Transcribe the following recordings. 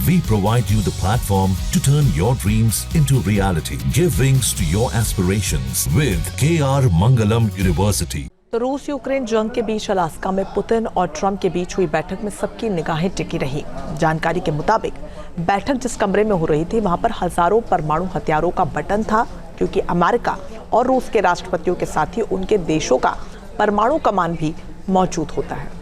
We provide you the platform to turn your dreams into reality. Give wings to your aspirations with KR Mangalam University. तो रूस Ukraine जंग के बीच Alaska में Putin और Trump के बीच हुई बैठक में सबकी निगाहें टिकी रही। जानकारी के मुताबिक बैठक जिस कमरे में हो रही थी वहां पर हजारों परमाणु हथियारों का बटन था, क्योंकि अमेरिका और रूस के राष्ट्रपतियों के साथ ही उनके देशों का परमाणु कमान भी मौजूद होता है।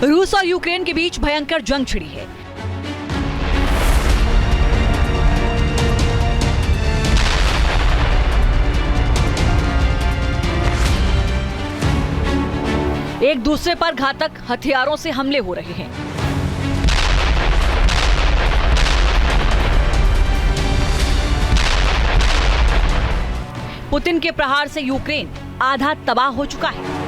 रूस और यूक्रेन के बीच भयंकर जंग छिड़ी है। एक दूसरे पर घातक हथियारों से हमले हो रहे हैं। पुतिन के प्रहार से यूक्रेन आधा तबाह हो चुका है।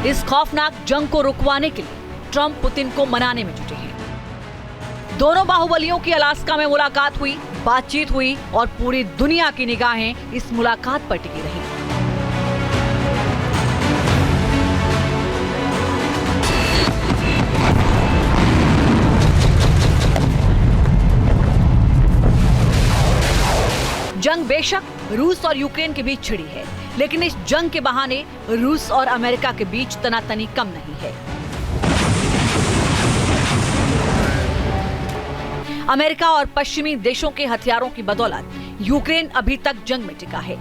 इस खौफनाक जंग को रुकवाने के लिए ट्रंप पुतिन को मनाने में जुटे हैं। दोनों बाहुबलियों की अलास्का में मुलाकात हुई, बातचीत हुई और पूरी दुनिया की निगाहें इस मुलाकात पर टिकी रही। जंग बेशक रूस और यूक्रेन के बीच छिड़ी है, लेकिन इस जंग के बहाने रूस और अमेरिका के बीच तनातनी कम नहीं है। अमेरिका और पश्चिमी देशों के हथियारों की बदौलत यूक्रेन अभी तक जंग में टिका है।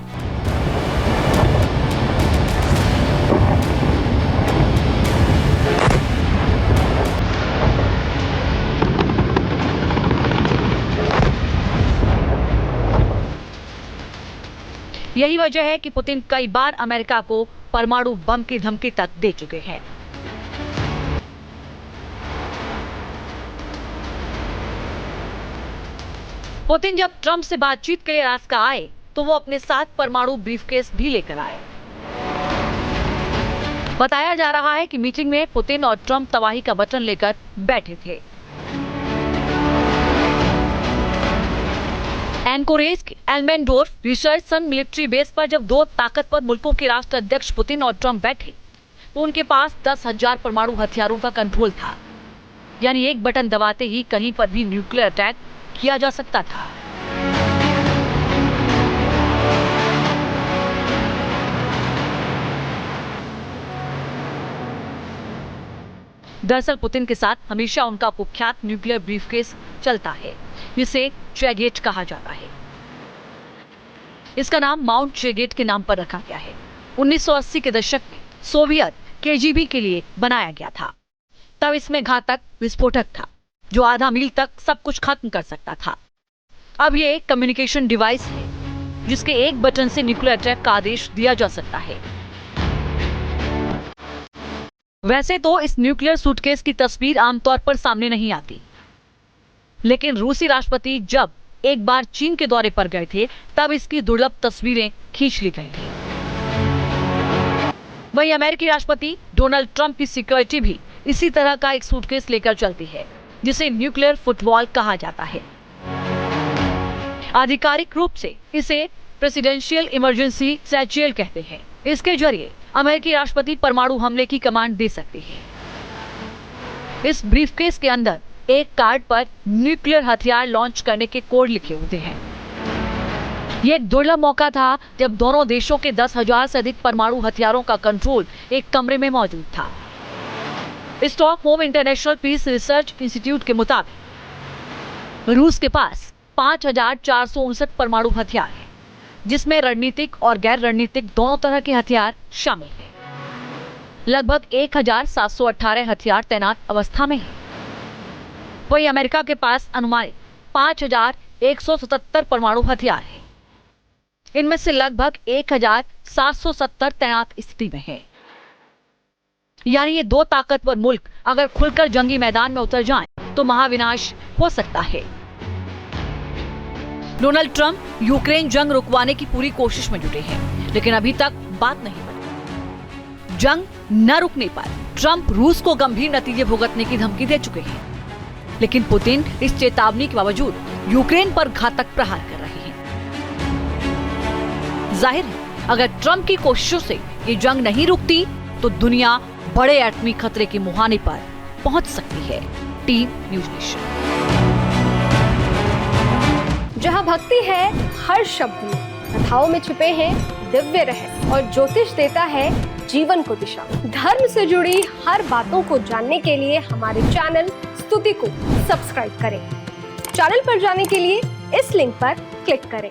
यही वजह है कि पुतिन कई बार अमेरिका को परमाणु बम की धमकी तक दे चुके हैं। पुतिन जब ट्रंप से बातचीत के लिए अलास्का आए तो वो अपने साथ परमाणु ब्रीफकेस भी लेकर आए। बताया जा रहा है कि मीटिंग में पुतिन और ट्रंप तबाही का बटन लेकर बैठे थे। एनकोरेज के एल्मेंडोर्फ रिसर्च सन मिलिट्री बेस पर जब दो ताकतवर मुल्कों के राष्ट्राध्यक्ष पुतिन और ट्रंप बैठे तो उनके पास 10,000 परमाणु हथियारों का कंट्रोल था। यानी एक बटन दबाते ही कहीं पर भी न्यूक्लियर अटैक किया जा सकता था। दरअसल पुतिन के साथ हमेशा उनका कुख्यात न्यूक्लियर ब्रीफकेस चलता है, जिसे चेगेट कहा जाता है। इसका नाम माउंट चेगेट के नाम पर रखा गया है। 1980 के दशक में सोवियत केजीबी के लिए बनाया गया था। तब इसमें घातक विस्फोटक था जो आधा मील तक सब कुछ खत्म कर सकता था। अब ये एक कम्युनिकेशन डिवाइस है जिसके एक बटन से न्यूक्लियर अटैक का आदेश दिया जा सकता है। वैसे तो इस न्यूक्लियर सूटकेस की तस्वीर आमतौर पर सामने नहीं आती, लेकिन रूसी राष्ट्रपति जब एक बार चीन के दौरे पर गए थे तब इसकी दुर्लभ तस्वीरें खींच ली गई थी। वहीं अमेरिकी राष्ट्रपति डोनाल्ड ट्रंप की सिक्योरिटी भी इसी तरह का एक सूटकेस लेकर चलती है, जिसे न्यूक्लियर फुटबॉल कहा जाता है। आधिकारिक रूप से इसे प्रेसिडेंशियल इमरजेंसी सैचुअल कहते हैं। इसके जरिए अमेरिकी राष्ट्रपति परमाणु हमले की कमांड दे सकते हैं। इस ब्रीफकेस के अंदर एक कार्ड पर न्यूक्लियर हथियार लॉन्च करने के कोड लिखे होते हैं। यह एक दुर्लभ मौका था जब दोनों देशों के 10,000 से अधिक परमाणु हथियारों का कंट्रोल एक कमरे में मौजूद था। Stockholm International Peace Research Institute के मुताबिक रूस के पास 5,459 परमाणु हथियार हैं, जिसमें रणनीतिक और गैर रणनीतिक दोनों तरह के हथियार शामिल हैं। लगभग 1,718 हथियार तैनात अवस्था में हैं। वहीं अमेरिका के पास अनुमानित 5,177 परमाणु हथियार हैं। इनमें से लगभग 770 तैनात स्थिति में हैं। यानी ये दो ताकतवर मुल्क अगर खुलकर जंगी मैदान में उतर जाएं, तो महाविनाश हो सकता है। डोनाल्ड ट्रंप यूक्रेन जंग रुकवाने की पूरी कोशिश में जुटे हैं, लेकिन अभी तक बात नहीं बनी। जंग न रुकने पर ट्रंप रूस को गंभीर नतीजे भुगतने की धमकी दे चुके हैं, लेकिन पुतिन इस चेतावनी के बावजूद यूक्रेन पर घातक प्रहार कर रहे हैं। जाहिर है, अगर ट्रंप की कोशिशों से ये जंग नहीं रुकती, तो दुनिया बड़े एटमी खतरे के मुहाने पर पहुंच सकती है। Team news nation. जहां भक्ति है हर शब्द में, कथाओं में छुपे हैं दिव्य रहस्य और ज्योतिष देता है जीवन को दिशा। धर्म से जुड़ी हर बातों को जानने के लिए हमारे चैनल स्तुति को सब्सक्राइब करें। चैनल पर जाने के लिए इस लिंक पर क्लिक करें।